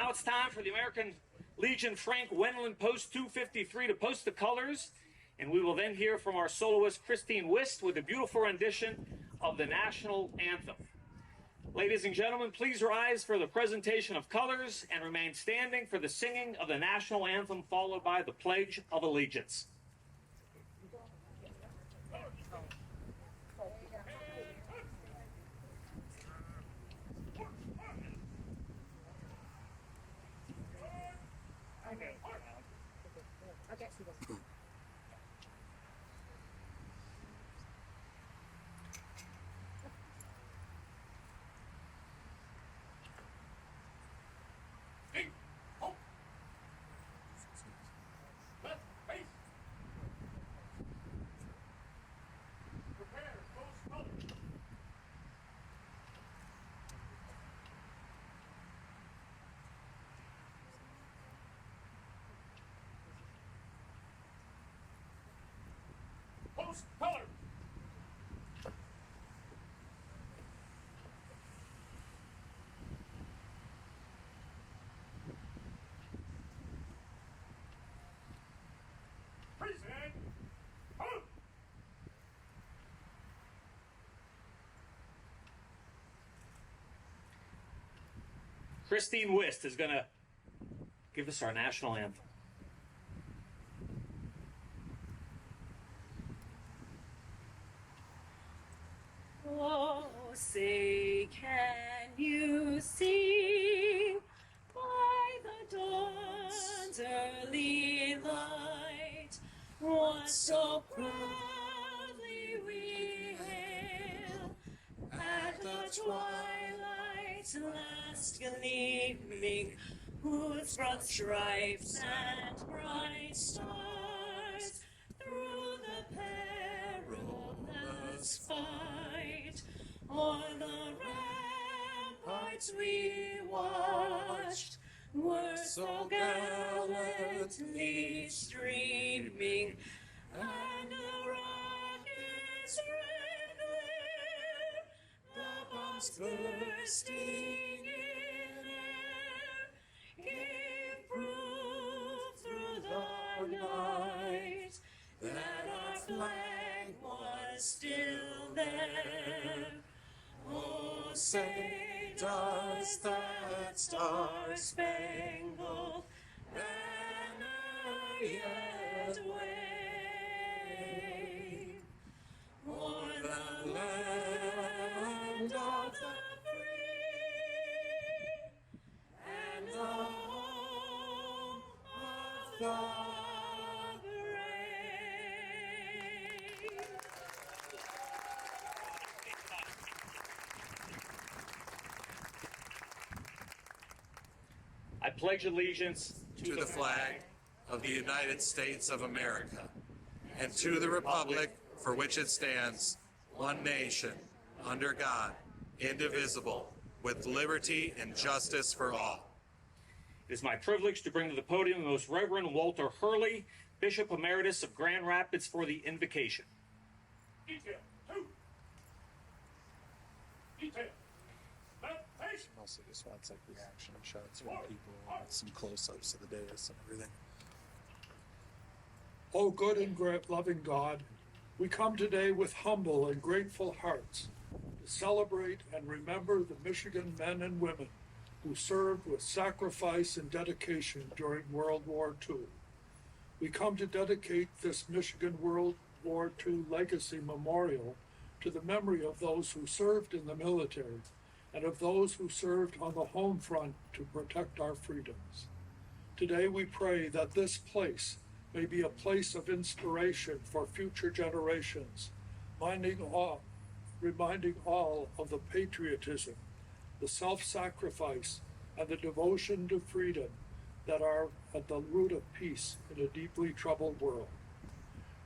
Now it's time for the American Legion Frank Wendland Post 253 to post the colors, and we will then hear from our soloist Christine Wist with a beautiful rendition of the national anthem. Ladies and gentlemen, please rise for the presentation of colors and remain standing for the singing of the national anthem, followed by the Pledge of Allegiance. Okay. Hey, halt! Left, face! Prepare, post colors! Post colors! Present! Halt! Christine Wist is going to give us our national anthem. Oh, say, can you see by the dawn's early light what so proudly we hail at the twilight's last gleaming, whose broad stripes and bright stars through the perilous fight o'er the ramparts we watched were so gallantly streaming, and the rocket's red glare, the bombs bursting in air, gave proof through the night that our flag was still there. Oh, say, does that star-spangled banner yet wave o'er the land of the free and the home of the I pledge allegiance to the flag of the United States of America and to the republic for which it stands, one nation, under God, indivisible, with liberty and justice for all. It is my privilege to bring to the podium the Most Reverend Walter Hurley, Bishop Emeritus of Grand Rapids, for the invocation. Detail 2. Detail. Also just wants like reaction shots from people and some close-ups of the dais and everything. O good and great loving God, we come today with humble and grateful hearts to celebrate and remember the Michigan men and women who served with sacrifice and dedication during World War II. We come to dedicate this Michigan World War II Legacy Memorial to the memory of those who served in the military and of those who served on the home front to protect our freedoms. Today we pray that this place may be a place of inspiration for future generations, reminding all of the patriotism, the self-sacrifice, and the devotion to freedom that are at the root of peace in a deeply troubled world.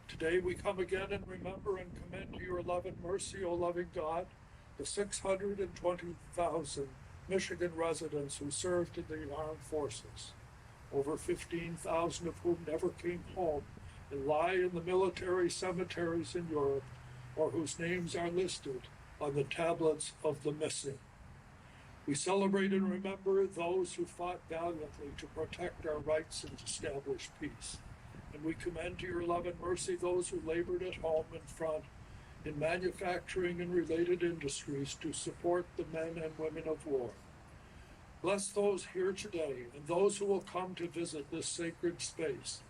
Today we come again and remember and commend to your love and mercy, O loving God, the 620,000 Michigan residents who served in the armed forces, over 15,000 of whom never came home and lie in the military cemeteries in Europe, or whose names are listed on the tablets of the missing. We celebrate and remember those who fought valiantly to protect our rights and establish peace. And we commend to your love and mercy those who labored at home and front in manufacturing and related industries to support the men and women of war. Bless those here today and those who will come to visit this sacred space.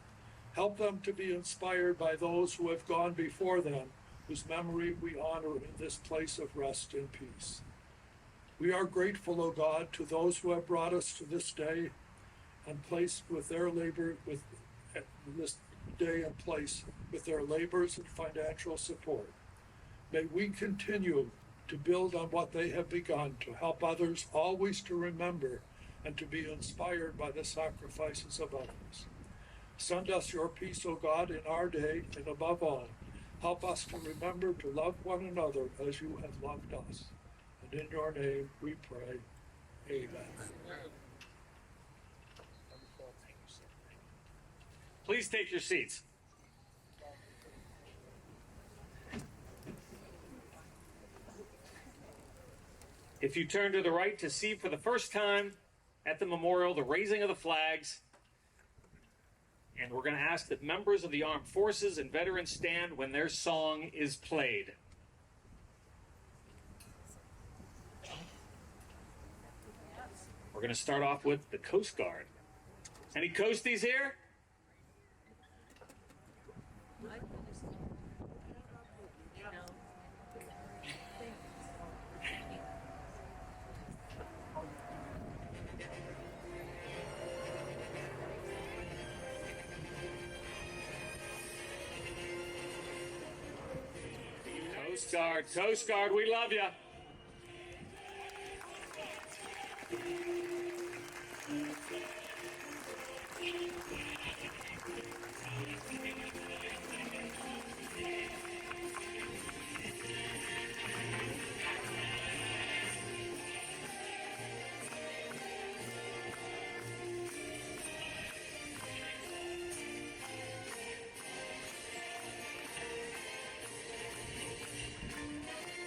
Help them to be inspired by those who have gone before them, whose memory we honor in this place of rest and peace. We are grateful, O God, to those who have brought us to this day and placed with their labor with this day and place with their labors and financial support. May we continue to build on what they have begun, to help others always to remember and to be inspired by the sacrifices of others. Send us your peace, O God, in our day, and above all, help us to remember to love one another as you have loved us. And in your name we pray. Amen. Please take your seats. If you turn to the right to see for the first time at the memorial the raising of the flags, and we're going to ask that members of the armed forces and veterans stand when their song is played. We're going to start off with the Coast Guard. Any Coasties here? Coast Guard, we love you.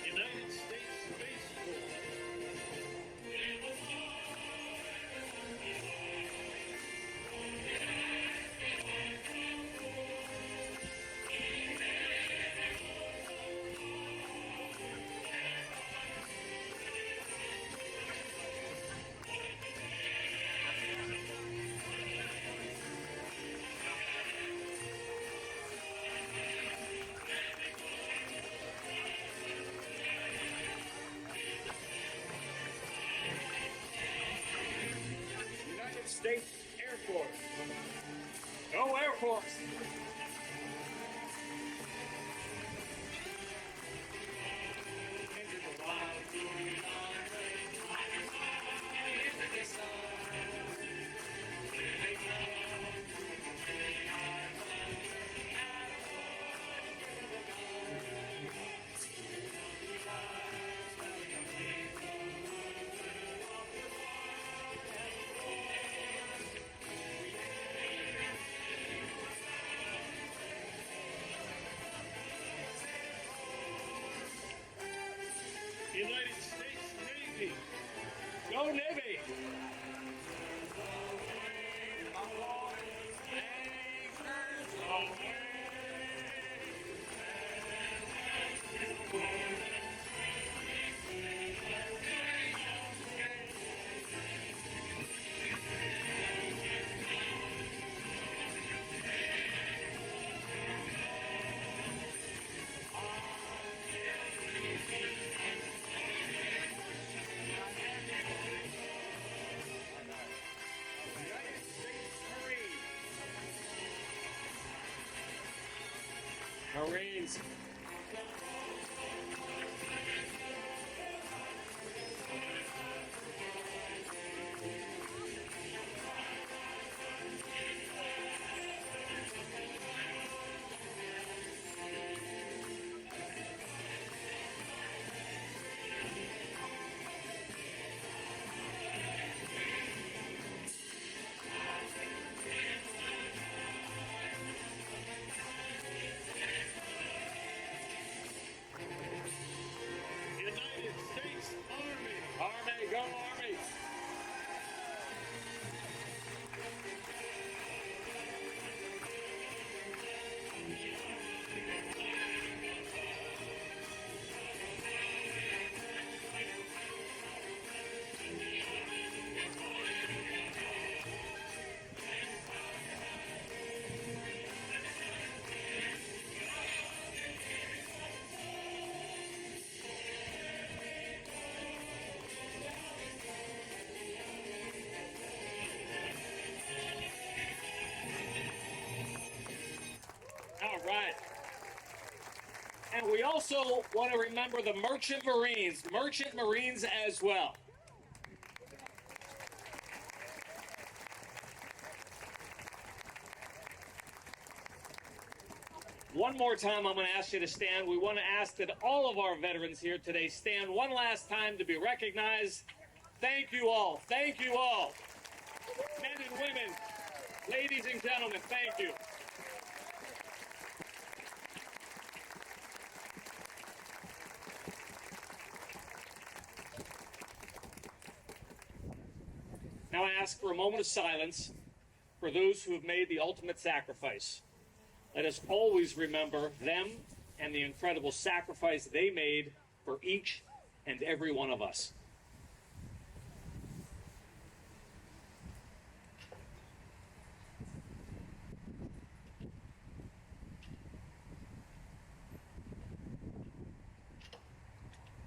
United States Space Force. United States Air Force. Go Air Force! United States Navy. Go Navy! United States Marines. Marines. also want to remember the Merchant Marines as well. One more time, I'm going to ask you to stand. We want to ask that all of our veterans here today stand one last time to be recognized. Thank you all. Thank you all. Men and women, ladies and gentlemen, thank you. Now I ask for a moment of silence for those who have made the ultimate sacrifice. Let us always remember them and the incredible sacrifice they made for each and every one of us.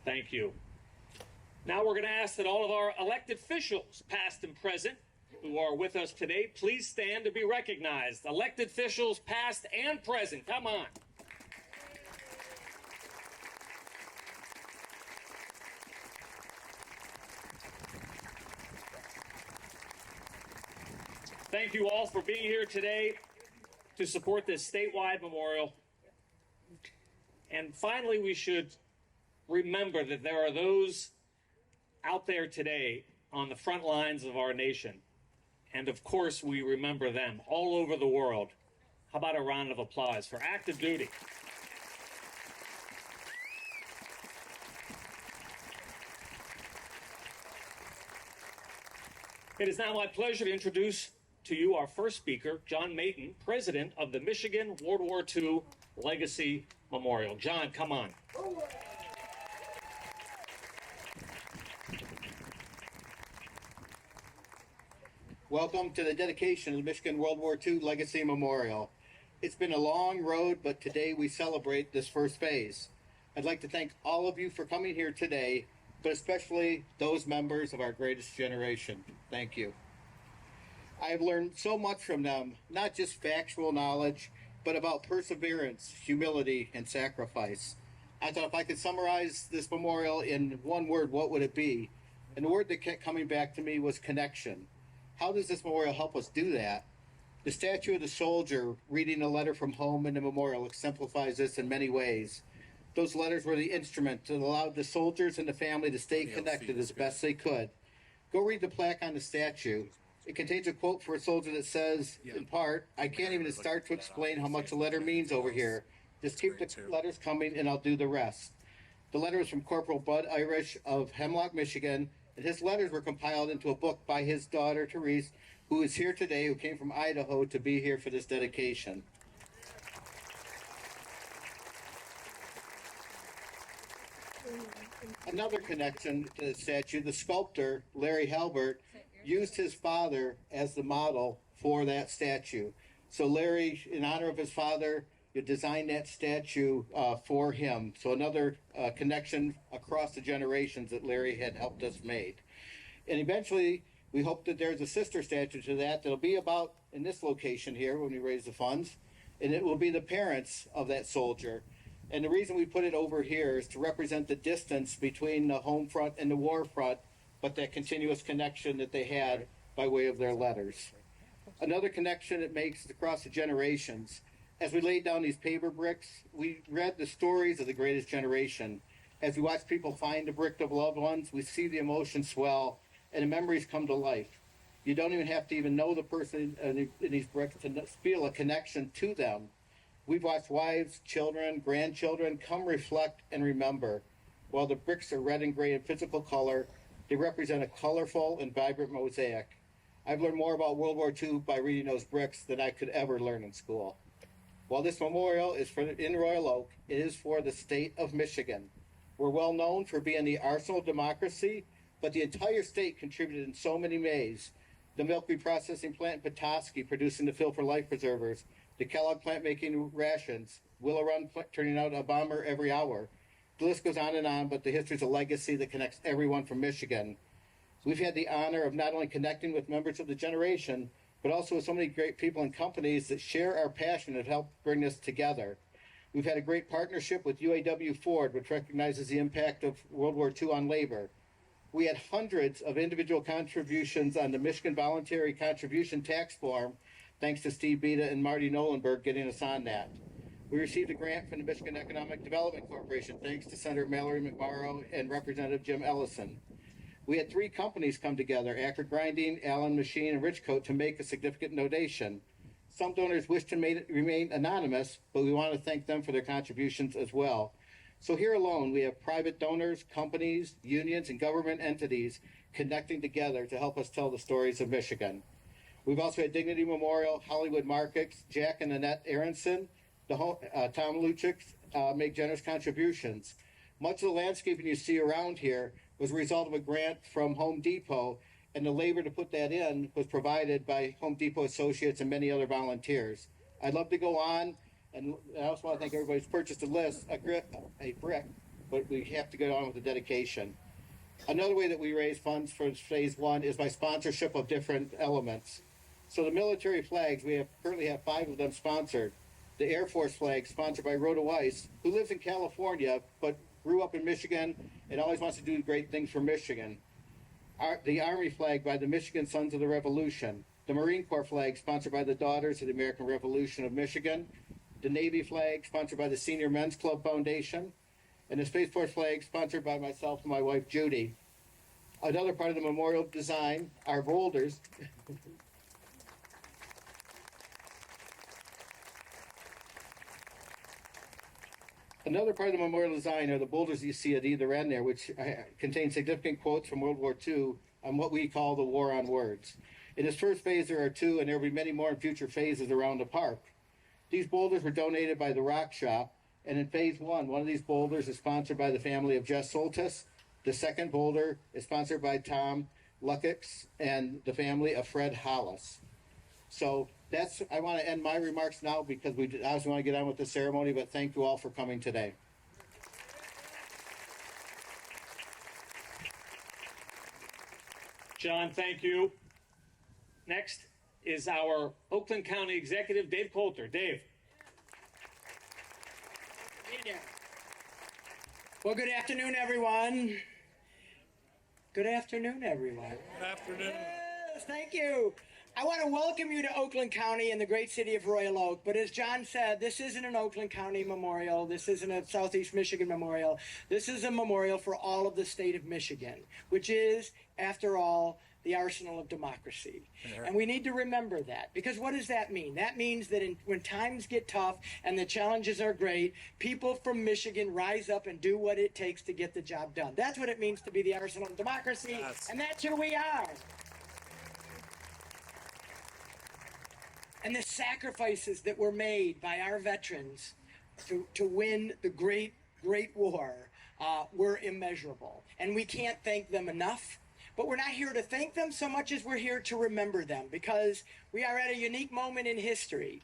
Thank you. Now we're going to ask that all of our elected officials, past and present, who are with us today, please stand to be recognized. Elected officials, past and present, come on. Thank you all for being here today to support this statewide memorial. And finally, we should remember that there are those out there today on the front lines of our nation. And of course, we remember them all over the world. How about a round of applause for active duty? It is now my pleasure to introduce to you our first speaker, John Mayton, president of the Michigan World War II Legacy Memorial. John, come on. Welcome to the dedication of the Michigan World War II Legacy Memorial. It's been a long road, but today we celebrate this first phase. I'd like to thank all of you for coming here today, but especially those members of our greatest generation. Thank you. I have learned so much from them, not just factual knowledge, but about perseverance, humility, and sacrifice. I thought if I could summarize this memorial in one word, what would it be? And the word that kept coming back to me was connection. How does this memorial help us do that? The statue of the soldier reading a letter from home in the memorial exemplifies this in many ways. Those letters were the instrument that allowed the soldiers and the family to stay connected as best they could. Go read the plaque on the statue. It contains a quote for a soldier that says, in part, "I can't even start to explain how much a letter means over here. Just keep the letters coming and I'll do the rest." The letter is from Corporal Bud Irish of Hemlock, Michigan, and his letters were compiled into a book by his daughter, Therese, who is here today, who came from Idaho to be here for this dedication. Another connection to the statue, the sculptor, Larry Halbert, used his father as the model for that statue. So Larry, in honor of his father, designed that statue for him. So another connection across the generations that Larry had helped us make. And eventually, we hope that there's a sister statue to that that'll be about in this location here when we raise the funds. And it will be the parents of that soldier. And the reason we put it over here is to represent the distance between the home front and the war front, but that continuous connection that they had by way of their letters. Another connection it makes across the generations. As we laid down these paper bricks, we read the stories of the greatest generation. As we watch people find the brick of loved ones, we see the emotions swell and the memories come to life. You don't even have to even know the person in these bricks to feel a connection to them. We've watched wives, children, grandchildren come reflect and remember. While the bricks are red and gray in physical color, they represent a colorful and vibrant mosaic. I've learned more about World War II by reading those bricks than I could ever learn in school. While this memorial is in Royal Oak, it is for the state of Michigan. We're well known for being the arsenal of democracy, but the entire state contributed in so many ways. The milk reprocessing plant in Petoskey producing the Fill for Life preservers, the Kellogg plant making rations, Willow Run turning out a bomber every hour. The list goes on, but the history is a legacy that connects everyone from Michigan. We've had the honor of not only connecting with members of the generation, but also with so many great people and companies that share our passion and help bring this together. We've had a great partnership with UAW Ford, which recognizes the impact of World War II on labor. We had hundreds of individual contributions on the Michigan Voluntary Contribution Tax Form, thanks to Steve Beta and Marty Nolenberg getting us on that. We received a grant from the Michigan Economic Development Corporation, thanks to Senator Mallory McMorrow and Representative Jim Ellison. We had 3 companies come together, Acker Grinding, Allen Machine, and Richcoat, to make a significant donation. Some donors wish to remain anonymous, but we want to thank them for their contributions as well. So here alone, we have private donors, companies, unions, and government entities connecting together to help us tell the stories of Michigan. We've also had Dignity Memorial, Hollywood Markets, Jack and Annette Aronson, Tom Luchik make generous contributions. Much of the landscaping you see around here was a result of a grant from Home Depot, and the labor to put that in was provided by Home Depot associates and many other volunteers. I'd love to go on, and I also want to thank everybody who's purchased a brick, but we have to go on with the dedication. Another way that we raise funds for phase 1 is by sponsorship of different elements. So the military flags, we currently have 5 of them sponsored. The Air Force flag, sponsored by WWII, who lives in California but grew up in Michigan and always wants to do great things for Michigan. The Army flag by the Michigan Sons of the Revolution. The Marine Corps flag, sponsored by the Daughters of the American Revolution of Michigan. The Navy flag, sponsored by the Senior Men's Club Foundation. And the Space Force flag, sponsored by myself and my wife, Judy. Another part of the memorial design are boulders. Another part of the memorial design are the boulders you see at either end there, which contain significant quotes from World War II on what we call the War on Words. In this first phase, there are 2, and there will be many more in future phases around the park. These boulders were donated by the Rock Shop, and in phase 1 of these boulders is sponsored by the family of Jess Soltis. The second boulder is sponsored by Tom Luckix and the family of Fred Hollis. So I want to end my remarks now because we obviously want to get on with the ceremony, but thank you all for coming today. John, thank you. Next is our Oakland County Executive, Dave Coulter. Dave. Hey there. Well, good afternoon, everyone. Good afternoon, everyone. Good afternoon. Yes, thank you. I want to welcome you to Oakland County and the great city of Royal Oak. But as John said, this isn't an Oakland County memorial. This isn't a Southeast Michigan memorial. This is a memorial for all of the state of Michigan, which is, after all, the arsenal of democracy. And we need to remember that, because what does that mean? That means that when times get tough and the challenges are great, people from Michigan rise up and do what it takes to get the job done. That's what it means to be the arsenal of democracy, and that's who we are. And the sacrifices that were made by our veterans to win the great war were immeasurable. And we can't thank them enough. But we're not here to thank them so much as we're here to remember them, because we are at a unique moment in history.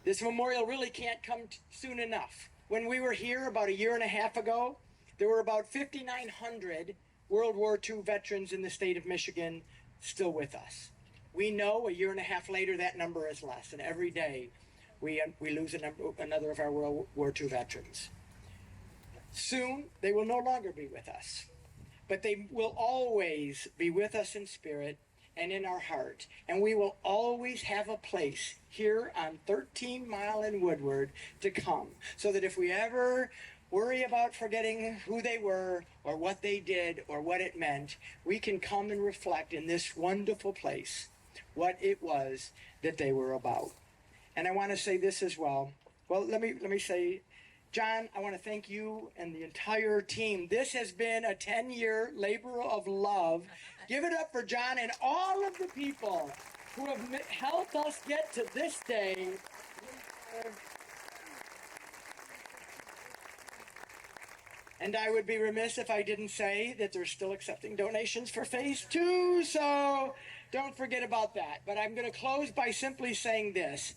This memorial really can't come soon enough. When we were here about a year and a half ago, there were about 5,900 World War II veterans in the state of Michigan still with us. We know a year and a half later that number is less, and every day we lose another of our World War II veterans. Soon they will no longer be with us, but they will always be with us in spirit and in our heart, and we will always have a place here on 13 Mile and Woodward to come, so that if we ever worry about forgetting who they were or what they did or what it meant, we can come and reflect in this wonderful place what it was that they were about. And I want to say this as well. Well, let me say, John, I want to thank you and the entire team. This has been a 10-year labor of love. Give it up for John and all of the people who have helped us get to this day. And I would be remiss if I didn't say that they're still accepting donations for phase 2, so don't forget about that. But I'm going to close by simply saying this.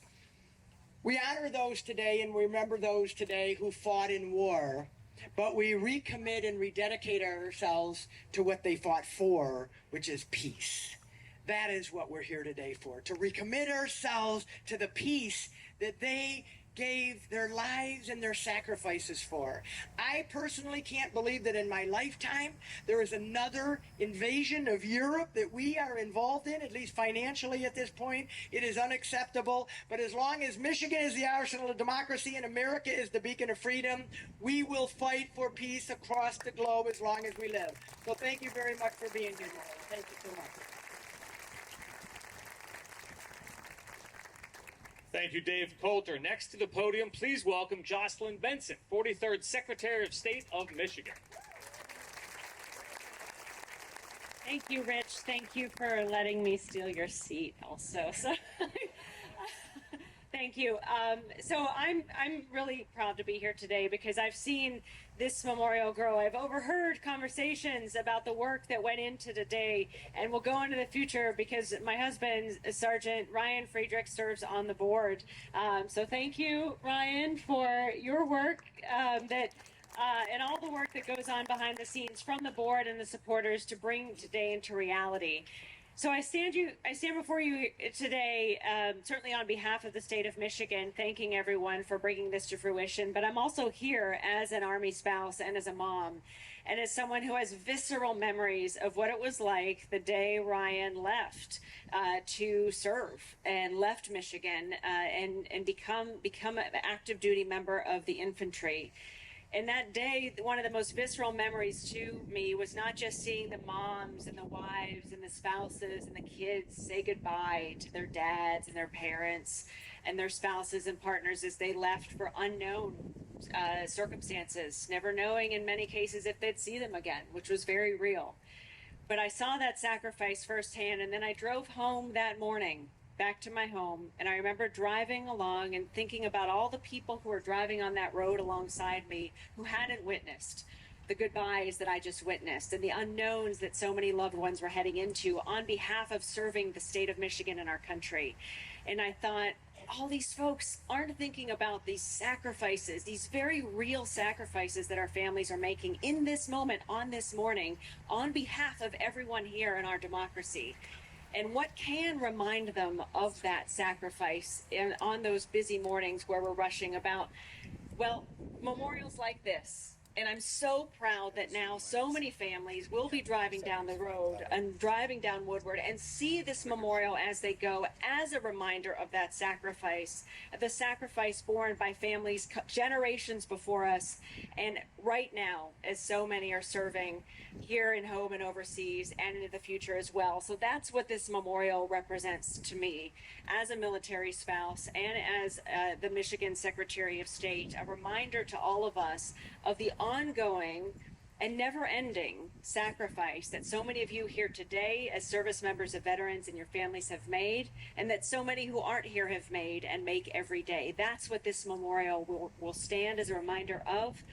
We honor those today and we remember those today who fought in war, but we recommit and rededicate ourselves to what they fought for, which is peace. That is what we're here today for, to recommit ourselves to the peace that they gave their lives and their sacrifices for. I personally can't believe that in my lifetime there is another invasion of Europe that we are involved in, at least financially at this point. It is unacceptable. But as long as Michigan is the arsenal of democracy and America is the beacon of freedom, we will fight for peace across the globe as long as we live. So thank you very much for being here today. Thank you so much. Thank you, Dave Coulter. Next to the podium, please welcome Jocelyn Benson, 43rd Secretary of State of Michigan. Thank you, Rich. Thank you for letting me steal your seat also. So thank you. So I'm really proud to be here today because I've seen this memorial grow. I've overheard conversations about the work that went into today and will go into the future because my husband, Sergeant Ryan Friedrich, serves on the board. So thank you, Ryan, for your work and all the work that goes on behind the scenes from the board and the supporters to bring today into reality. So I stand before you today, certainly on behalf of the state of Michigan, thanking everyone for bringing this to fruition. But I'm also here as an Army spouse and as a mom, and as someone who has visceral memories of what it was like the day Ryan left to serve and left Michigan and become an active duty member of the infantry. And that day, one of the most visceral memories to me was not just seeing the moms and the wives and the spouses and the kids say goodbye to their dads and their parents and their spouses and partners as they left for unknown circumstances, never knowing in many cases if they'd see them again, which was very real. But I saw that sacrifice firsthand, and then I drove home that morning back to my home, and I remember driving along and thinking about all the people who were driving on that road alongside me who hadn't witnessed the goodbyes that I just witnessed and the unknowns that so many loved ones were heading into on behalf of serving the state of Michigan and our country. And I thought, all these folks aren't thinking about these sacrifices, these very real sacrifices that our families are making in this moment, on this morning, on behalf of everyone here in our democracy. And what can remind them of that sacrifice on those busy mornings where we're rushing about? Well, memorials like this. And I'm so proud that now so many families will be driving down the road and driving down Woodward and see this memorial as they go as a reminder of that sacrifice, the sacrifice borne by families generations before us. And right now, as so many are serving here in home and overseas and into the future as well. So that's what this memorial represents to me as a military spouse and as the Michigan Secretary of State, a reminder to all of us of the ongoing and never-ending sacrifice that so many of you here today as service members of veterans and your families have made, and that so many who aren't here have made and make every day. That's what this memorial will stand as a reminder of.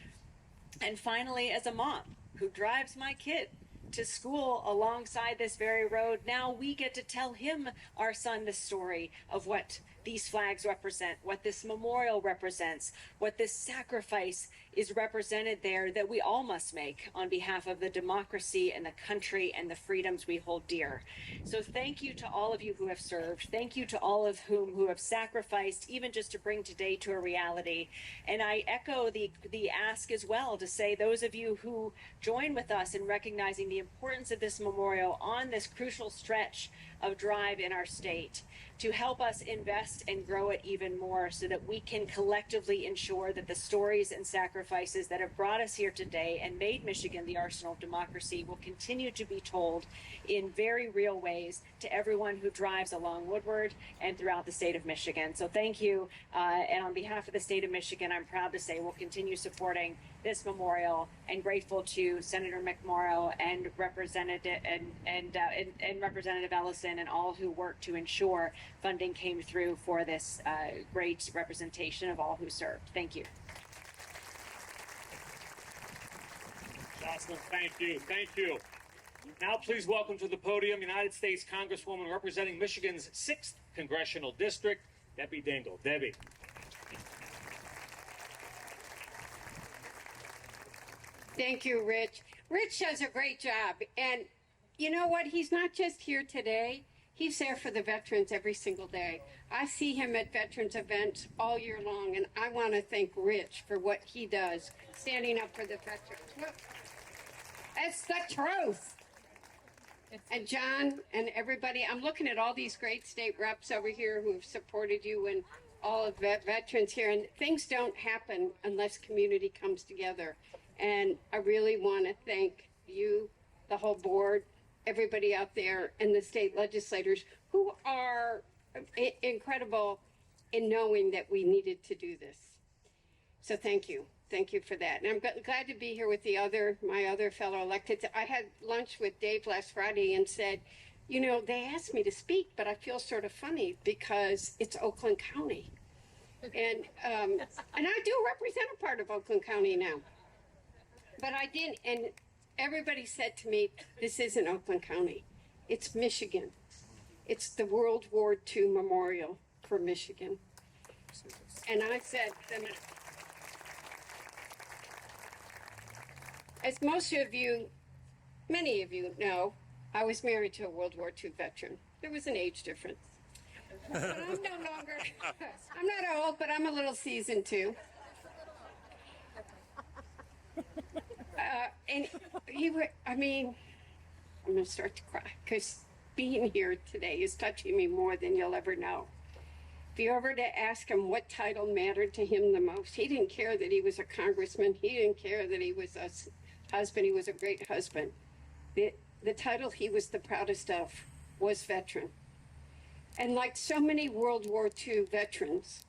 And finally, as a mom who drives my kid to school alongside this very road, now we get to tell him, our son, the story of what these flags represent, what this memorial represents, what this sacrifice is represented there that we all must make on behalf of the democracy and the country and the freedoms we hold dear. So thank you to all of you who have served. Thank you to all of whom who have sacrificed, even just to bring today to a reality. And I echo the ask as well to say those of you who join with us in recognizing the importance of this memorial on this crucial stretch of drive in our state, to help us invest and grow it even more so that we can collectively ensure that the stories and sacrifices that have brought us here today and made Michigan the arsenal of democracy will continue to be told in very real ways to everyone who drives along Woodward and throughout the state of Michigan. So thank you. And on behalf of the state of Michigan, I'm proud to say we'll continue supporting this memorial, and grateful to Senator McMorrow and Representative Representative Ellison and all who worked to ensure funding came through for this great representation of all who served. Thank you. Jocelyn, thank you. Thank you. Now please welcome to the podium United States Congresswoman representing Michigan's 6th Congressional District, Debbie Dingle. Debbie. Thank you, Rich. Rich does a great job. And you know what? He's not just here today. He's there for the veterans every single day. I see him at veterans events all year long, and I want to thank Rich for what he does, standing up for the veterans. Look, that's the truth. And John and everybody, I'm looking at all these great state reps over here who have supported you and all of the veterans here, and things don't happen unless community comes together. And I really want to thank you, the whole board, everybody out there, and the state legislators who are incredible in knowing that we needed to do this. So thank you. Thank you for that. And I'm glad to be here with my other fellow electeds. I had lunch with Dave last Friday and said, you know, they asked me to speak, but I feel sort of funny because it's Oakland County. And I do represent a part of Oakland County now. But I didn't, and everybody said to me, this isn't Oakland County. It's Michigan. It's the World War II Memorial for Michigan. And I said, as most of you, many of you know, I was married to a World War II veteran. There was an age difference. But I'm no longer, I'm not old, but I'm a little seasoned too. And I'm going to start to cry because being here today is touching me more than you'll ever know. If you ever to ask him what title mattered to him the most, he didn't care that he was a congressman. He didn't care that he was a husband. He was a great husband. The title he was the proudest of was veteran. And like so many World War II veterans,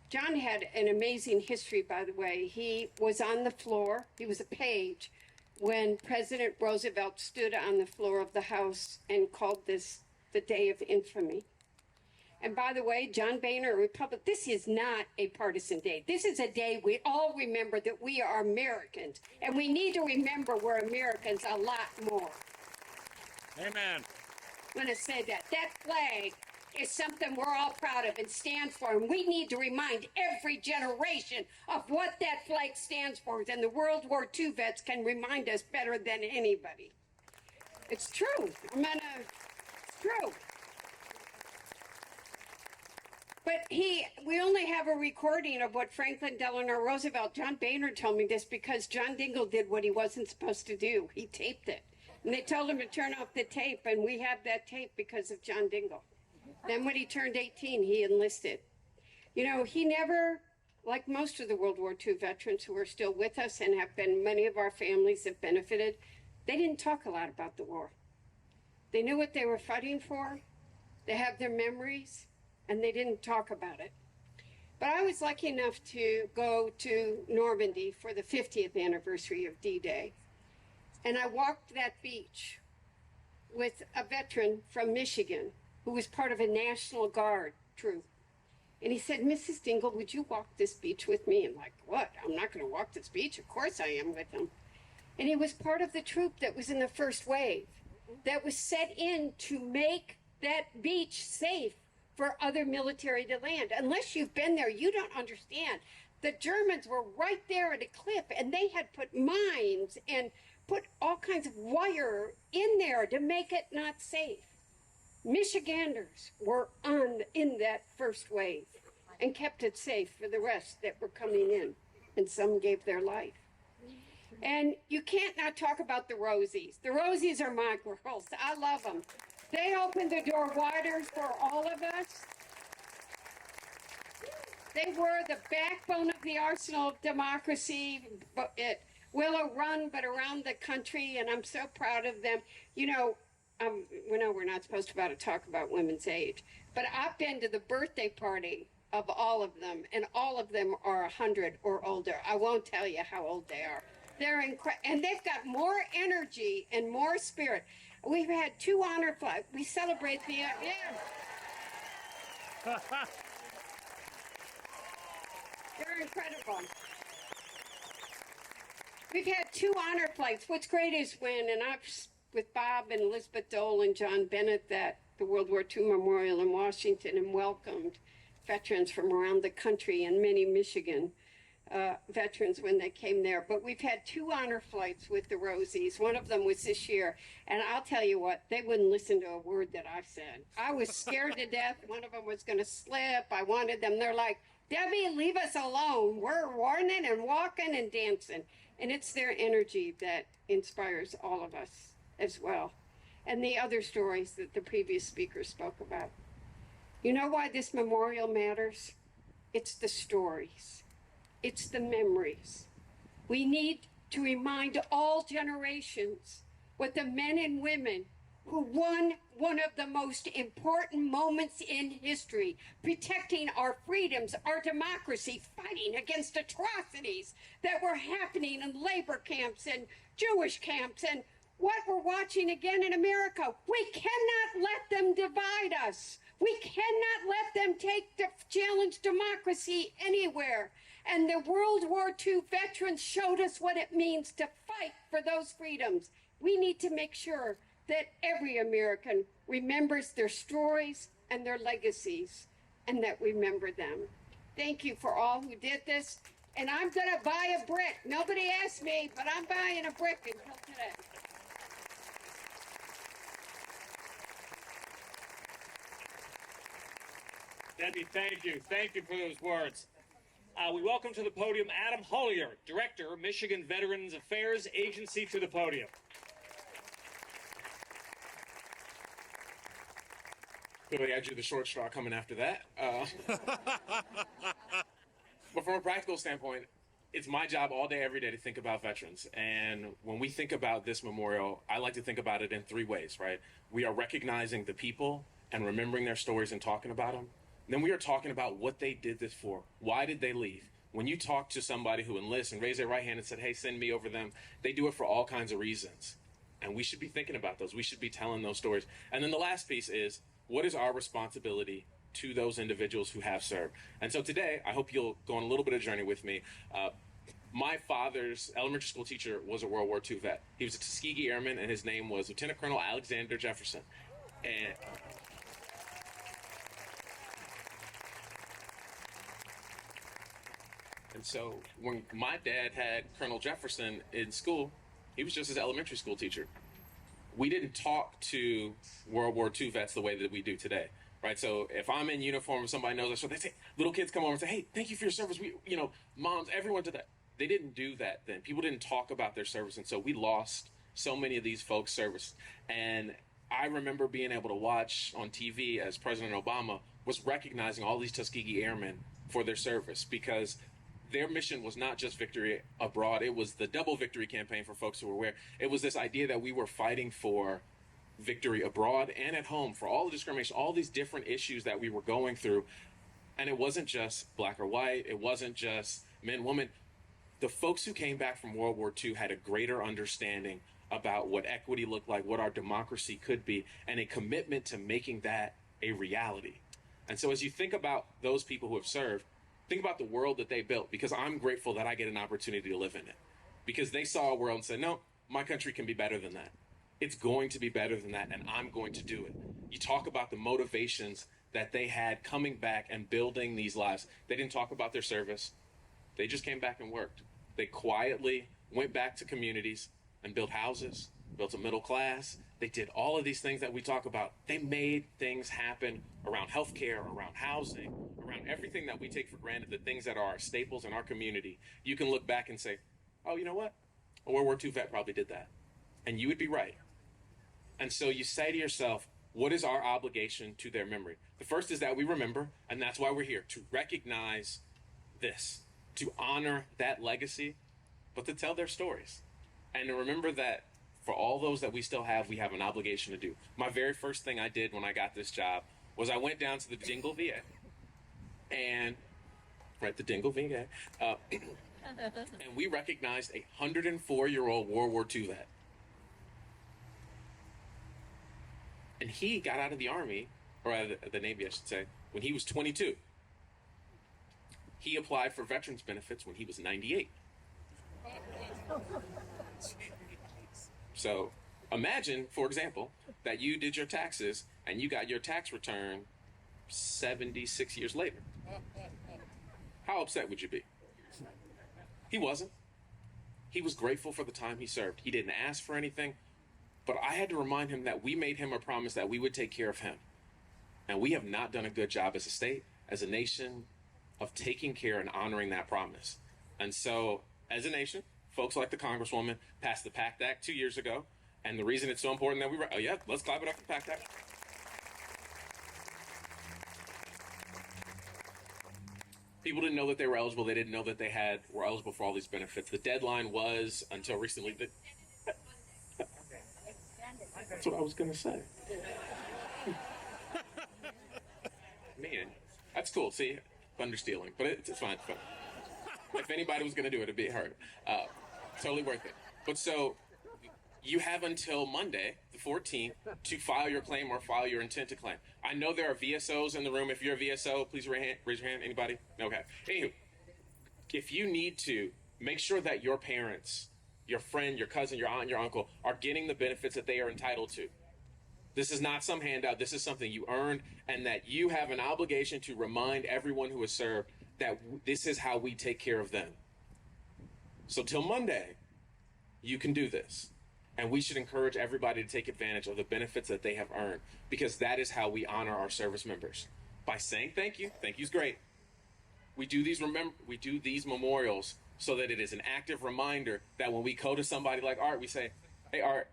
John had an amazing history, by the way. He was on the floor, he was a page, when President Roosevelt stood on the floor of the House and called this the Day of Infamy. And by the way, John Boehner, Republic, this is not a partisan day. This is a day we all remember that we are Americans. And we need to remember we're Americans a lot more. Amen. I'm going to say that. That flag is something we're all proud of and stands for. And we need to remind every generation of what that flag stands for. And the World War II vets can remind us better than anybody. It's true. It's true. But we only have a recording of what Franklin Delano Roosevelt, John Boehner told me this because John Dingell did what he wasn't supposed to do. He taped it. And they told him to turn off the tape, and we have that tape because of John Dingell. Then when he turned 18, he enlisted. You know, he never, like most of the World War II veterans who are still with us and have been, many of our families have benefited, they didn't talk a lot about the war. They knew what they were fighting for. They have their memories, and they didn't talk about it. But I was lucky enough to go to Normandy for the 50th anniversary of D-Day. And I walked that beach with a veteran from Michigan who was part of a National Guard troop. And he said, Mrs. Dingell, would you walk this beach with me? I'm like, what? I'm not going to walk this beach? Of course I am with him. And he was part of the troop that was in the first wave, that was set in to make that beach safe for other military to land. Unless you've been there, you don't understand. The Germans were right there at a cliff, and they had put mines and put all kinds of wire in there to make it not safe. Michiganders were in that first wave and kept it safe for the rest that were coming in, and some gave their life. And you can't not talk about the Rosies. The Rosies are my girls. I love them. They opened the door wider for all of us. They were the backbone of the arsenal of democracy. It Willow Run, but around the country, and I'm so proud of them. You know, we know we're not supposed to talk about women's age, but I've been to the birthday party of all of them, and all of them are 100 or older. I won't tell you how old they are. They're incredible, and they've got more energy and more spirit. We've had 2 honor flights. We celebrate the They're incredible. We've had 2 honor flights. What's great is when, and I've with Bob and Elizabeth Dole and John Bennett at the World War II Memorial in Washington and welcomed veterans from around the country and many Michigan. veterans when they came there. But we've had 2 honor flights with the Rosies. One of them was this year. And I'll tell you what, they wouldn't listen to a word that I said. I was scared to death. One of them was going to slip. I wanted them. They're like, Debbie, leave us alone. We're running and walking and dancing. And it's their energy that inspires all of us as well. And the other stories that the previous speaker spoke about. You know why this memorial matters? It's the stories. It's the memories. We need to remind all generations what the men and women who won one of the most important moments in history, protecting our freedoms, our democracy, fighting against atrocities that were happening in labor camps and Jewish camps and what we're watching again in America. We cannot let them divide us. We cannot let them challenge democracy anywhere. And the World War II veterans showed us what it means to fight for those freedoms. We need to make sure that every American remembers their stories and their legacies, and that we remember them. Thank you for all who did this. And I'm going to buy a brick. Nobody asked me, but I'm buying a brick until today. Debbie, thank you. Thank you for those words. We welcome to the podium Adam Hollier, Director, Michigan Veterans Affairs Agency, to the podium. Clearly, I drew the short straw coming after that. But from a practical standpoint, it's my job all day, every day to think about veterans. And when we think about this memorial, I like to think about it in 3 ways, right? We are recognizing the people and remembering their stories and talking about them. Then we are talking about what they did this for. Why did they leave? When you talk to somebody who enlists and raised their right hand and said, hey, send me over them, they do it for all kinds of reasons. And we should be thinking about those. We should be telling those stories. And then the last piece is, what is our responsibility to those individuals who have served? And so today, I hope you'll go on a little bit of a journey with me. My father's elementary school teacher was a World War II vet. He was a Tuskegee Airman, and his name was Lieutenant Colonel Alexander Jefferson. And so when my dad had Colonel Jefferson in school, he was just his elementary school teacher. We didn't talk to World War II vets the way that we do today, right? So if I'm in uniform and somebody knows us, so they say, little kids come over and say, hey, thank you for your service. We, moms, everyone did that. They didn't do that then. People didn't talk about their service. And so we lost so many of these folks' service. And I remember being able to watch on TV as President Obama was recognizing all these Tuskegee Airmen for their service, because their mission was not just victory abroad. It was the double victory campaign, for folks who were aware. It was this idea that we were fighting for victory abroad and at home, for all the discrimination, all these different issues that we were going through. And it wasn't just black or white. It wasn't just men, women. The folks who came back from World War II had a greater understanding about what equity looked like, what our democracy could be, and a commitment to making that a reality. And so as you think about those people who have served, think about the world that they built, because I'm grateful that I get an opportunity to live in it. Because they saw a world and said, no, my country can be better than that. It's going to be better than that, and I'm going to do it. You talk about the motivations that they had coming back and building these lives. They didn't talk about their service. They just came back and worked. They quietly went back to communities and built houses, built a middle class. They did all of these things that we talk about. They made things happen around healthcare, around housing, around everything that we take for granted, the things that are our staples in our community. You can look back and say, oh, you know what? A World War II vet probably did that. And you would be right. And so you say to yourself, what is our obligation to their memory? The first is that we remember, and that's why we're here, to recognize this, to honor that legacy, but to tell their stories. And to remember that for all those that we still have, we have an obligation to do. My very first thing I did when I got this job was I went down to the Dingle VA. And, right, the Dingle VA. And we recognized a 104-year-old World War II vet. And he got out of the Army, or out of the Navy, I should say, when he was 22. He applied for veterans benefits when he was 98. So imagine, for example, that you did your taxes and you got your tax return 76 years later. How upset would you be? He wasn't. He was grateful for the time he served. He didn't ask for anything, but I had to remind him that we made him a promise that we would take care of him. And we have not done a good job as a state, as a nation, of taking care and honoring that promise. And so, as a nation, folks like the Congresswoman passed the PACT Act 2 years ago. And the reason it's so important that let's clap it up for the PACT Act. People didn't know that they were eligible. They didn't know that they were eligible for all these benefits. The deadline was, until recently, that's what I was going to say. Man, that's cool. See, thunder stealing, but it's fine. It's fine. If anybody was going to do it, it'd be her. Totally worth it. But so you have until Monday, the 14th, to file your claim or file your intent to claim. I know there are VSOs in the room. If you're a VSO, please raise your hand. Anybody? Okay. Anywho, if you need to, make sure that your parents, your friend, your cousin, your aunt, your uncle are getting the benefits that they are entitled to. This is not some handout. This is something you earned, and that you have an obligation to remind everyone who has served that this is how we take care of them. So till Monday, you can do this. And we should encourage everybody to take advantage of the benefits that they have earned, because that is how we honor our service members. By saying thank you. Thank you's great. We do these memorials so that it is an active reminder that when we go to somebody like Art, we say, hey, Art,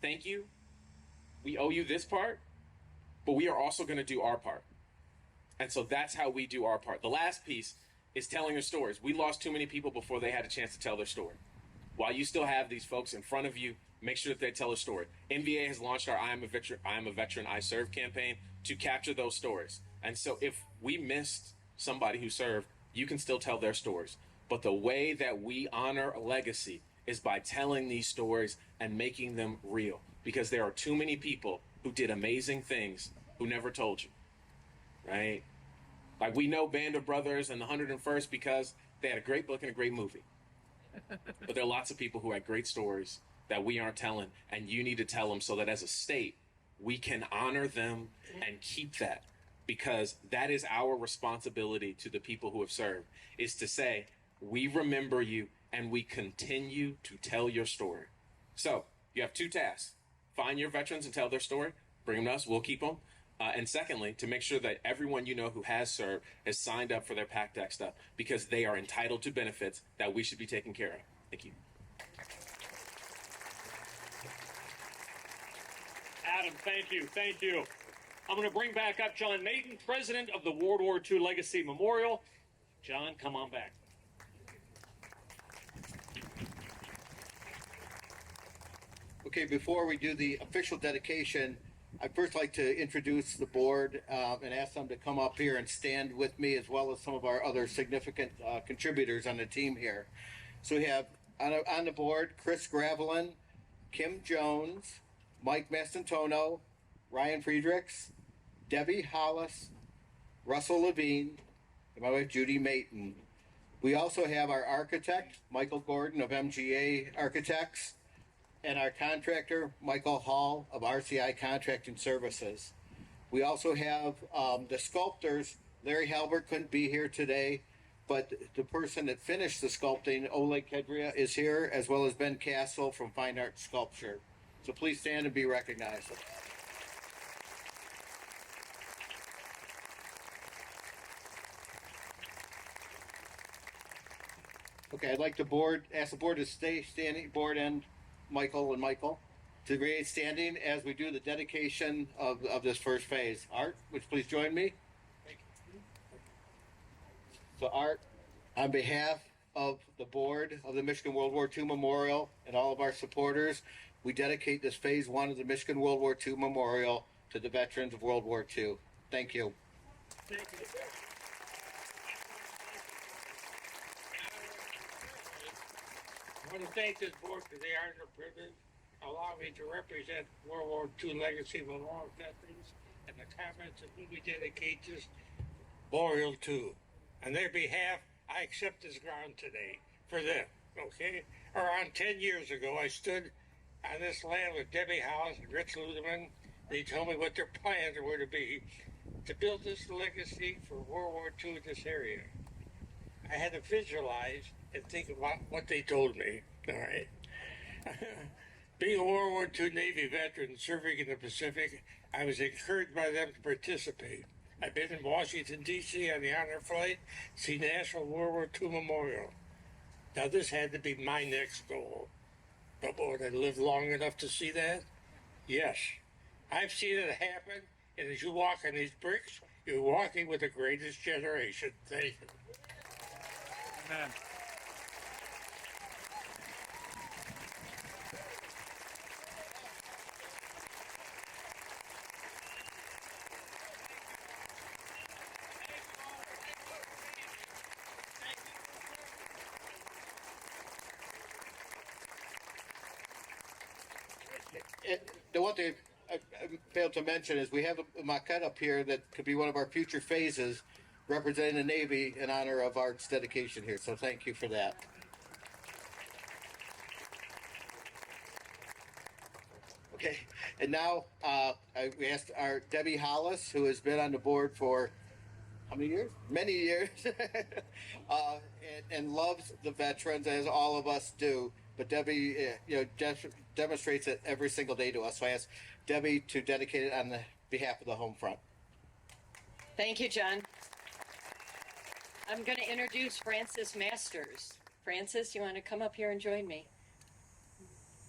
thank you. We owe you this part, but we are also going to do our part. And so that's how we do our part. The last piece is telling their stories. We lost too many people before they had a chance to tell their story. While you still have these folks in front of you, make sure that they tell a story. NVA has launched our I Am a Veteran, I Serve campaign to capture those stories. And so if we missed somebody who served, you can still tell their stories. But the way that we honor a legacy is by telling these stories and making them real. Because there are too many people who did amazing things who never told you, right? Like we know Band of Brothers and the 101st because they had a great book and a great movie. But there are lots of people who had great stories that we aren't telling, and you need to tell them so that as a state, we can honor them and keep that, because that is our responsibility to the people who have served, is to say, we remember you and we continue to tell your story. So you have two tasks. Find your veterans and tell their story. Bring them to us. We'll keep them. And secondly, to make sure that everyone you know who has served has signed up for their PACT Act stuff, because they are entitled to benefits that we should be taking care of. Thank you. Adam, thank you. Thank you. I'm going to bring back up John Mayton, president of the World War II Legacy Memorial. John, come on back. Okay, before we do the official dedication, I'd first like to introduce the board and ask them to come up here and stand with me, as well as some of our other significant contributors on the team here. So we have on the board Chris Gravelin, Kim Jones, Mike Mastantono, Ryan Friedrichs, Debbie Hollis, Russell Levine, and my wife Judy Mayton. We also have our architect, Michael Gordon of MGA Architects, and our contractor, Michael Hall of RCI Contracting Services. We also have the sculptors. Larry Halbert couldn't be here today, but the person that finished the sculpting, Oleg Kedria, is here, as well as Ben Castle from Fine Art Sculpture. So please stand and be recognized. Okay, I'd like the ask the board to stay standing, board and Michael, to remain standing as we do the dedication of this first phase. Art, would you please join me? So Art, on behalf of the board of the Michigan World War II Memorial and all of our supporters, we dedicate this phase 1 of the Michigan World War II Memorial to the veterans of World War II. Thank you. Thank you. I want to thank this board for the honor and privilege allow me to represent World War II Legacy Memorial veterans and the comments of whom we dedicate this memorial to. On their behalf, I accept this ground today for them, okay? Around 10 years ago, I stood on this land with Debbie House and Rich Ludeman. They told me what their plans were to be to build this legacy for World War II in this area. I had to visualize and think about what they told me. All right. Being a World War II Navy veteran serving in the Pacific, I was encouraged by them to participate. I've been in Washington, D.C. on the honor flight, see National World War II Memorial. Now, this had to be my next goal. But would I live long enough to see that? Yes. I've seen it happen, and as you walk on these bricks, you're walking with the greatest generation. Thank you. Amen. The one thing I failed to mention is we have a maquette up here that could be one of our future phases representing the Navy in honor of Art's dedication here. So thank you for that. Okay, and now we asked our Debbie Hollis, who has been on the board for how many years? Many years, and loves the veterans as all of us do. But Debbie, demonstrates it every single day to us. So I asked Debbie to dedicate it on the behalf of the home front. Thank you, John. I'm going to introduce Francis Masters. Francis, you want to come up here and join me?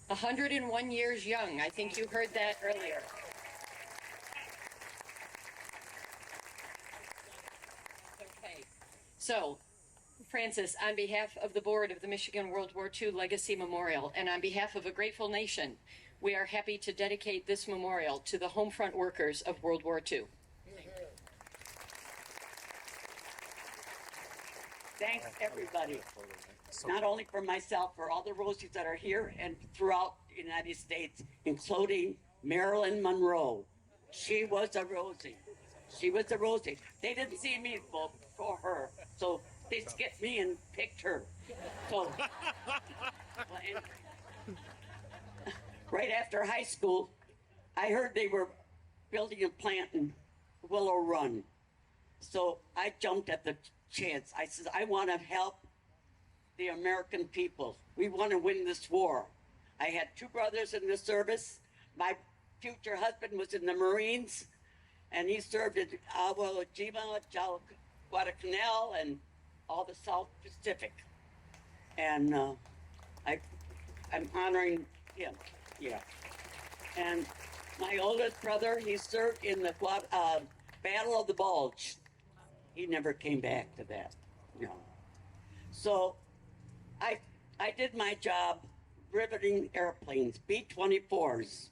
101 years young. I think you heard that earlier. Okay. So, Francis, on behalf of the board of the Michigan World War II Legacy Memorial, and on behalf of a grateful nation, we are happy to dedicate this memorial to the home front workers of World War II. Thanks, everybody. Not only for myself, for all the Rosies that are here and throughout the United States, including Marilyn Monroe. She was a Rosie. She was a Rosie. They didn't see me vote for her, so they skipped me and picked her. So, well, anyway, right after high school, I heard they were building a plant in Willow Run. So I jumped at the chance. I said, I want to help the American people. We want to win this war. I had two brothers in the service. My future husband was in the Marines, and he served in Iwo Jima, Guadalcanal, and all the South Pacific. And I'm honoring him. Yeah. And my oldest brother, he served in the Battle of the Bulge. He never came back to that. No. So I did my job riveting airplanes, B-24s.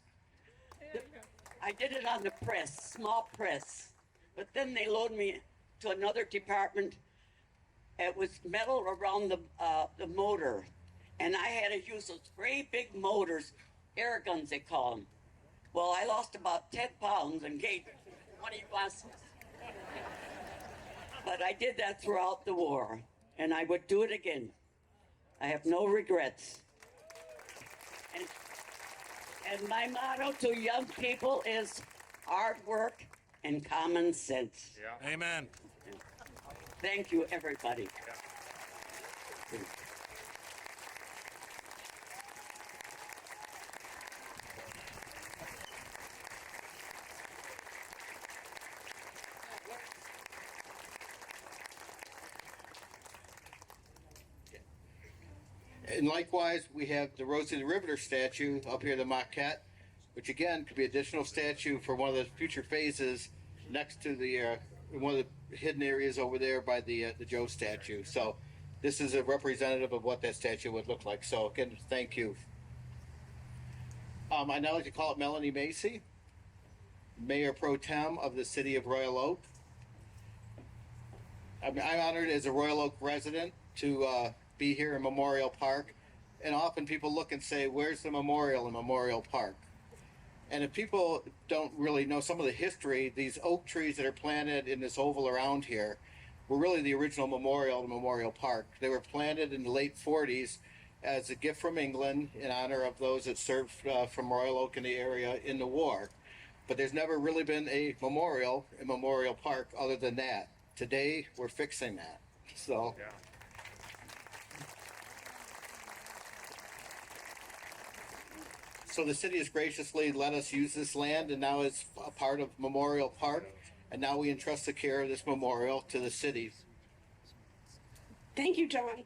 I did it on the press, small press. But then they loaded me to another department. It was metal around the motor. And I had to use those great big motors, air guns they call them. Well, I lost about 10 pounds and gained 20 buses. But I did that throughout the war, and I would do it again. I have no regrets. And my motto to young people is hard work and common sense. Yeah. Amen. Thank you, everybody. Yeah. And likewise, we have the Rosie the Riveter statue up here, the maquette, which again could be additional statue for one of the future phases next to the one of the hidden areas over there by the Joe statue. So this is a representative of what that statue would look like. So again, thank you. I now like to call it Melanie Macy, Mayor Pro Tem of the City of Royal Oak. I'm honored as a Royal Oak resident to be here in Memorial Park, and often people look and say, where's the memorial in Memorial Park? And if people don't really know some of the history, these oak trees that are planted in this oval around here were really the original memorial in Memorial Park. They were planted in the late 40s as a gift from England in honor of those that served from Royal Oak in the area in the war. But there's never really been a memorial in Memorial Park other than that. Today, we're fixing that. So, So the city has graciously let us use this land, and now it's a part of Memorial Park. And now we entrust the care of this memorial to the city. Thank you, John.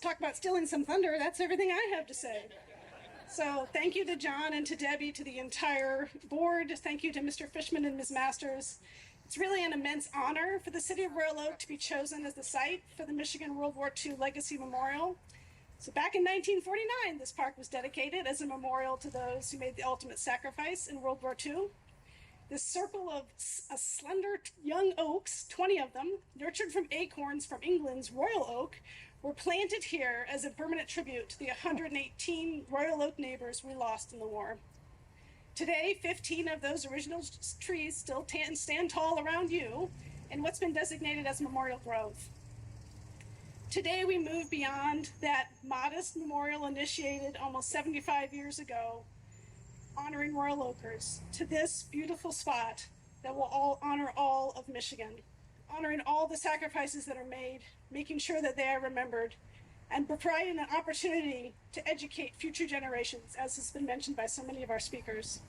Talk about stealing some thunder. That's everything I have to say. So thank you to John and to Debbie, to the entire board. Thank you to Mr. Fishman and Ms. Masters. It's really an immense honor for the city of Royal Oak to be chosen as the site for the Michigan World War II Legacy Memorial. So back in 1949, this park was dedicated as a memorial to those who made the ultimate sacrifice in World War II. This circle of slender young oaks, 20 of them, nurtured from acorns from England's Royal Oak, were planted here as a permanent tribute to the 118 Royal Oak neighbors we lost in the war. Today, 15 of those original trees still stand tall around you in what's been designated as Memorial Grove. Today, we move beyond that modest memorial initiated almost 75 years ago, honoring Royal Oakers, to this beautiful spot that will all honor all of Michigan, honoring all the sacrifices that are made, making sure that they are remembered, and providing an opportunity to educate future generations, as has been mentioned by so many of our speakers.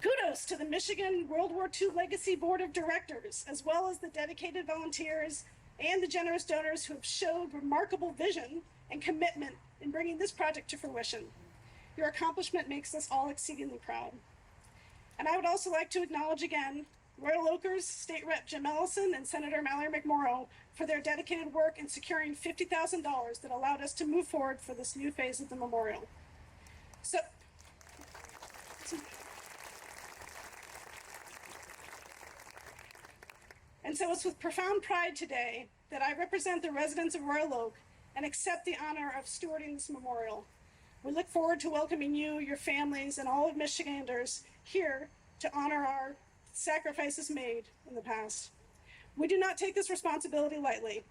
Kudos to the Michigan World War II Legacy Board of Directors, as well as the dedicated volunteers and the generous donors who have showed remarkable vision and commitment in bringing this project to fruition. Your accomplishment makes us all exceedingly proud. And I would also like to acknowledge again Royal Oakers State Rep Jim Ellison and Senator Mallory McMorrow for their dedicated work in securing $50,000 that allowed us to move forward for this new phase of the memorial. So it's with profound pride today that I represent the residents of Royal Oak and accept the honor of stewarding this memorial. We look forward to welcoming you, your families, and all of Michiganders here to honor our sacrifices made in the past. We do not take this responsibility lightly.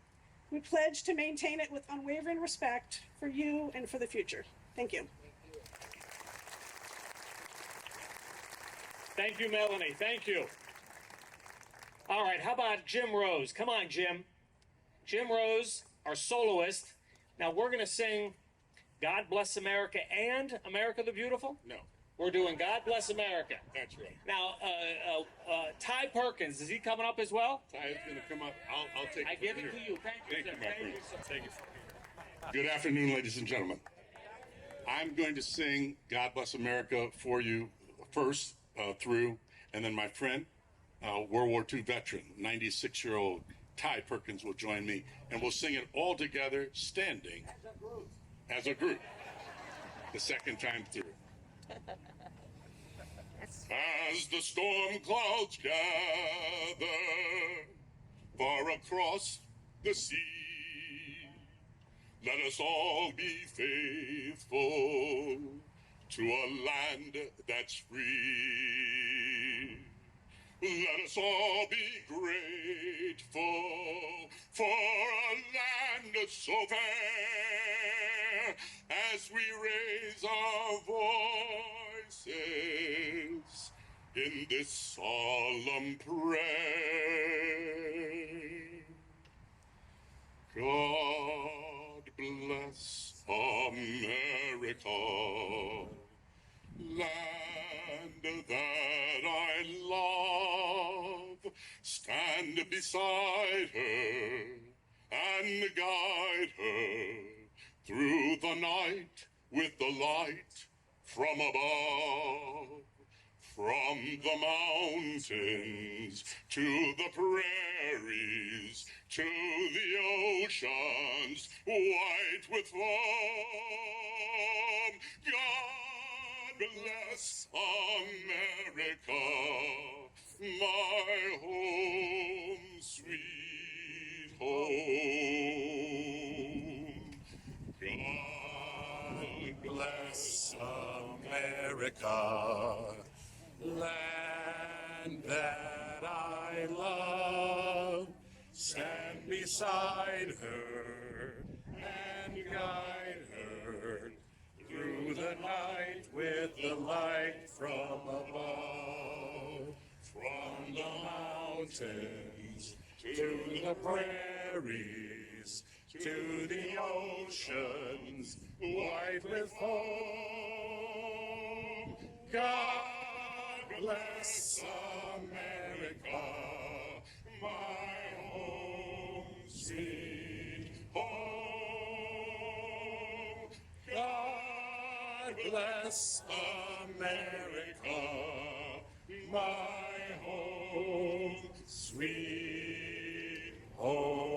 We pledge to maintain it with unwavering respect for you and for the future. Thank you. Thank you, Melanie. Thank you. All right, how about Jim Rose? Come on, Jim. Jim Rose, our soloist. Now we're going to sing God Bless America and America the Beautiful? No. We're doing God Bless America. That's right. Now, Ty Perkins, is he coming up as well? Ty is going to come up. I'll take it. I give it to you. Thank you, Thank sir. you, my Thank friend. you, sir. Take it from here. Good afternoon, ladies and gentlemen. I'm going to sing God Bless America for you first through, and then my friend, World War II veteran, 96-year-old Ty Perkins will join me, and we'll sing it all together, standing as a group. The second time through. As the storm clouds gather far across the sea, let us all be faithful to a land that's free. Let us all be grateful for a land so fair as we raise our voices in this solemn prayer. God bless America, land that I love. Stand beside her and guide her through the night with the light from above. From the mountains to the prairies to the oceans white with foam. God bless America, my home, sweet home. God bless America, land that I love. Stand beside her and guide her through the night with the light from above. From the mountains to the prairies to the oceans white with foam. God bless America, my home, sweet home. God bless America, my home, sweet home.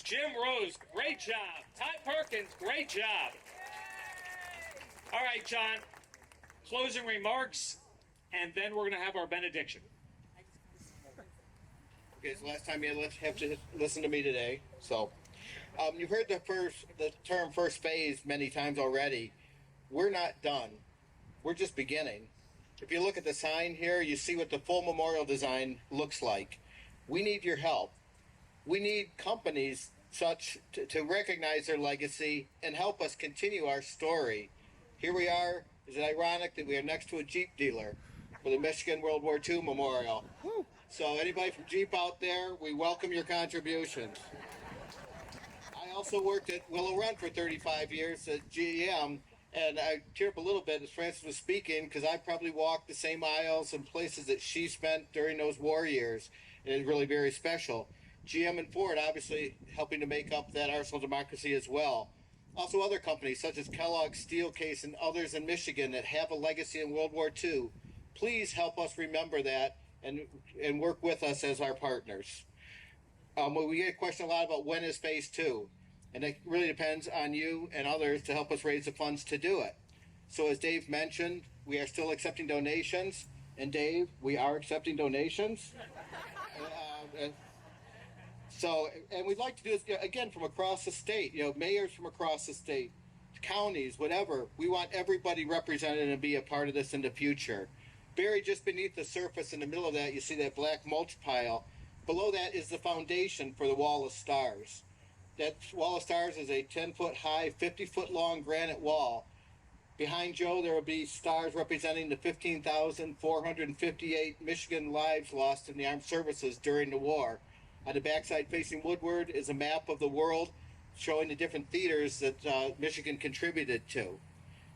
Jim Rose, great job. Ty Perkins, great job. All right, John, closing remarks, and then we're going to have our benediction. Okay, so last time you have to listen to me today. So, you've heard the term first phase many times already. We're not done. We're just beginning. If you look at the sign here, you see what the full memorial design looks like. We need your help. We need companies such to recognize their legacy and help us continue our story. Here we are. Is it ironic that we are next to a Jeep dealer for the Michigan World War II Memorial? So anybody from Jeep out there, we welcome your contributions. I also worked at Willow Run for 35 years at GM, and I teared up a little bit as Francis was speaking because I probably walked the same aisles and places that she spent during those war years, and it's really very special. GM and Ford obviously helping to make up that arsenal of democracy as well. Also other companies such as Kellogg, Steelcase, and others in Michigan that have a legacy in World War II. Please help us remember that and work with us as our partners. We get a question a lot about when is phase 2, and it really depends on you and others to help us raise the funds to do it. So as Dave mentioned, we are still accepting donations, and Dave, we are accepting donations. And we'd like to do this again from across the state, mayors from across the state, counties, whatever. We want everybody represented and be a part of this in the future. Buried just beneath the surface in the middle of that, you see that black mulch pile. Below that is the foundation for the Wall of Stars. That Wall of Stars is a 10-foot high, 50-foot long granite wall. Behind Joe, there will be stars representing the 15,458 Michigan lives lost in the armed services during the war. On the backside facing woodward is a map of the world showing the different theaters that Michigan contributed to.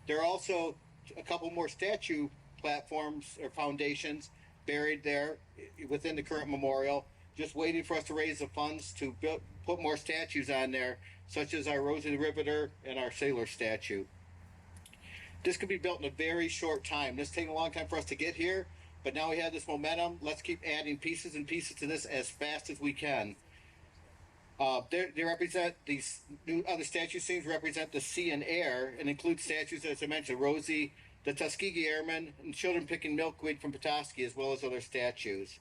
There are also a couple more statue platforms or foundations buried there within the current memorial, just waiting for us to raise the funds to put more statues on there, such as our Rosie the Riveter and our sailor statue. This could be built in a very short time. This taking a long time for us to get here, but now we have this momentum. Let's keep adding pieces and pieces to this as fast as we can. They represent these new other statue scenes represent the sea and air and include statues, as I mentioned, Rosie, the Tuskegee Airmen, and children picking milkweed from Petoskey, as well as other statues.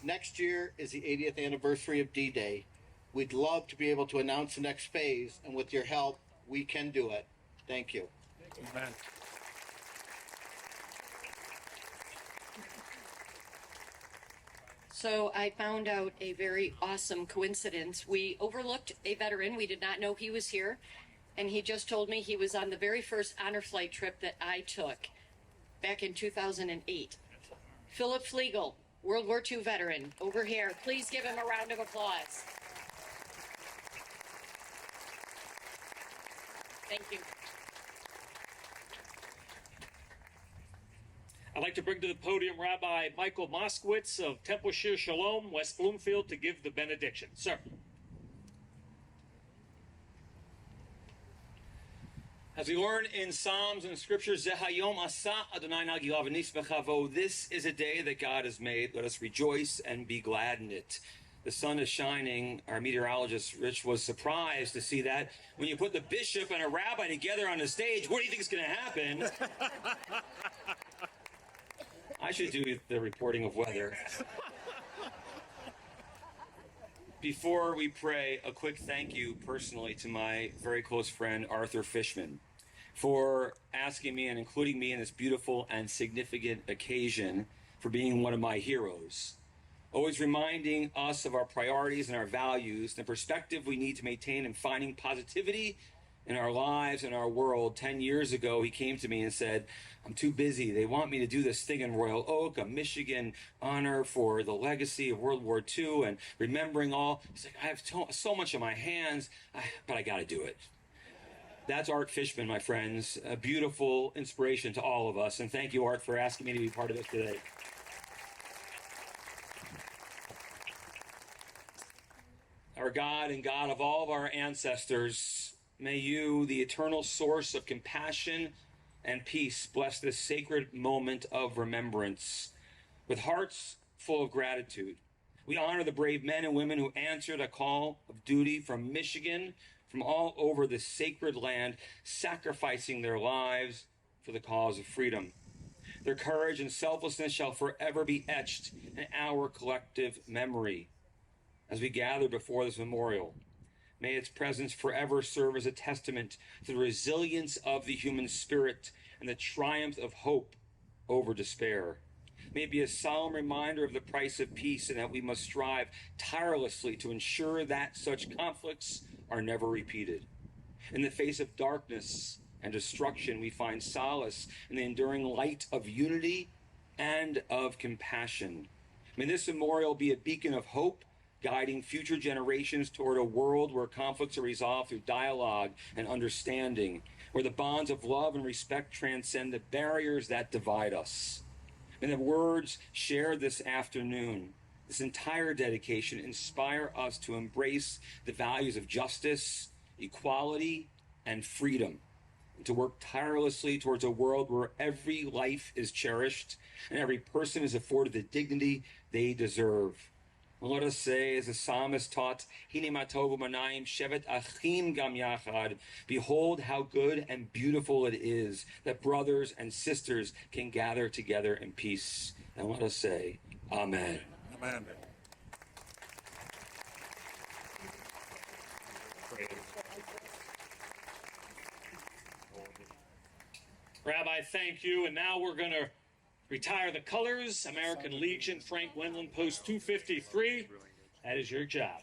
Next year is the 80th anniversary of D-Day. We'd love to be able to announce the next phase, and with your help, we can do it. Thank you. Amen. So I found out a very awesome coincidence. We overlooked a veteran. We did not know he was here. And he just told me he was on the very first honor flight trip that I took back in 2008. Philip Flegel, World War II veteran, over here. Please give him a round of applause. Thank you. I'd like to bring to the podium Rabbi Michael Moskowitz of Temple Shir Shalom, West Bloomfield, to give the benediction. Sir. As we learn in Psalms and Scriptures, Zehayom Asa Adonai Nagilav Nisbechavo, this is a day that God has made. Let us rejoice and be glad in it. The sun is shining. Our meteorologist, Rich, was surprised to see that. When you put the bishop and a rabbi together on the stage, what do you think is going to happen? I should do the reporting of weather. Before we pray, a quick thank you personally to my very close friend, Arthur Fishman, for asking me and including me in this beautiful and significant occasion, for being one of my heroes. Always reminding us of our priorities and our values, the perspective we need to maintain in finding positivity in our lives, in our world. 10 years ago, he came to me and said, I'm too busy. They want me to do this thing in Royal Oak, a Michigan honor for the legacy of World War II and remembering all. He's like, I have so much in my hands, but I got to do it. That's Art Fishman, my friends. A beautiful inspiration to all of us. And thank you, Art, for asking me to be part of it today. Our God and God of all of our ancestors, may you, the eternal source of compassion and peace, bless this sacred moment of remembrance. With hearts full of gratitude, we honor the brave men and women who answered a call of duty from Michigan, from all over this sacred land, sacrificing their lives for the cause of freedom. Their courage and selflessness shall forever be etched in our collective memory. As we gather before this memorial, may its presence forever serve as a testament to the resilience of the human spirit and the triumph of hope over despair. May it be a solemn reminder of the price of peace and that we must strive tirelessly to ensure that such conflicts are never repeated. In the face of darkness and destruction, we find solace in the enduring light of unity and of compassion. May this memorial be a beacon of hope, guiding future generations toward a world where conflicts are resolved through dialogue and understanding, where the bonds of love and respect transcend the barriers that divide us. May the words shared this afternoon, this entire dedication, inspire us to embrace the values of justice, equality, and freedom, and to work tirelessly towards a world where every life is cherished and every person is afforded the dignity they deserve. And let us say, as the psalmist taught, Hine ma tovu manayim shevet achim gam yachad. Behold how good and beautiful it is that brothers and sisters can gather together in peace. And let us say, Amen. Amen. Rabbi, thank you. And now we're going to retire the colors. American Legion, Frank Wendland, post 253. That is your job.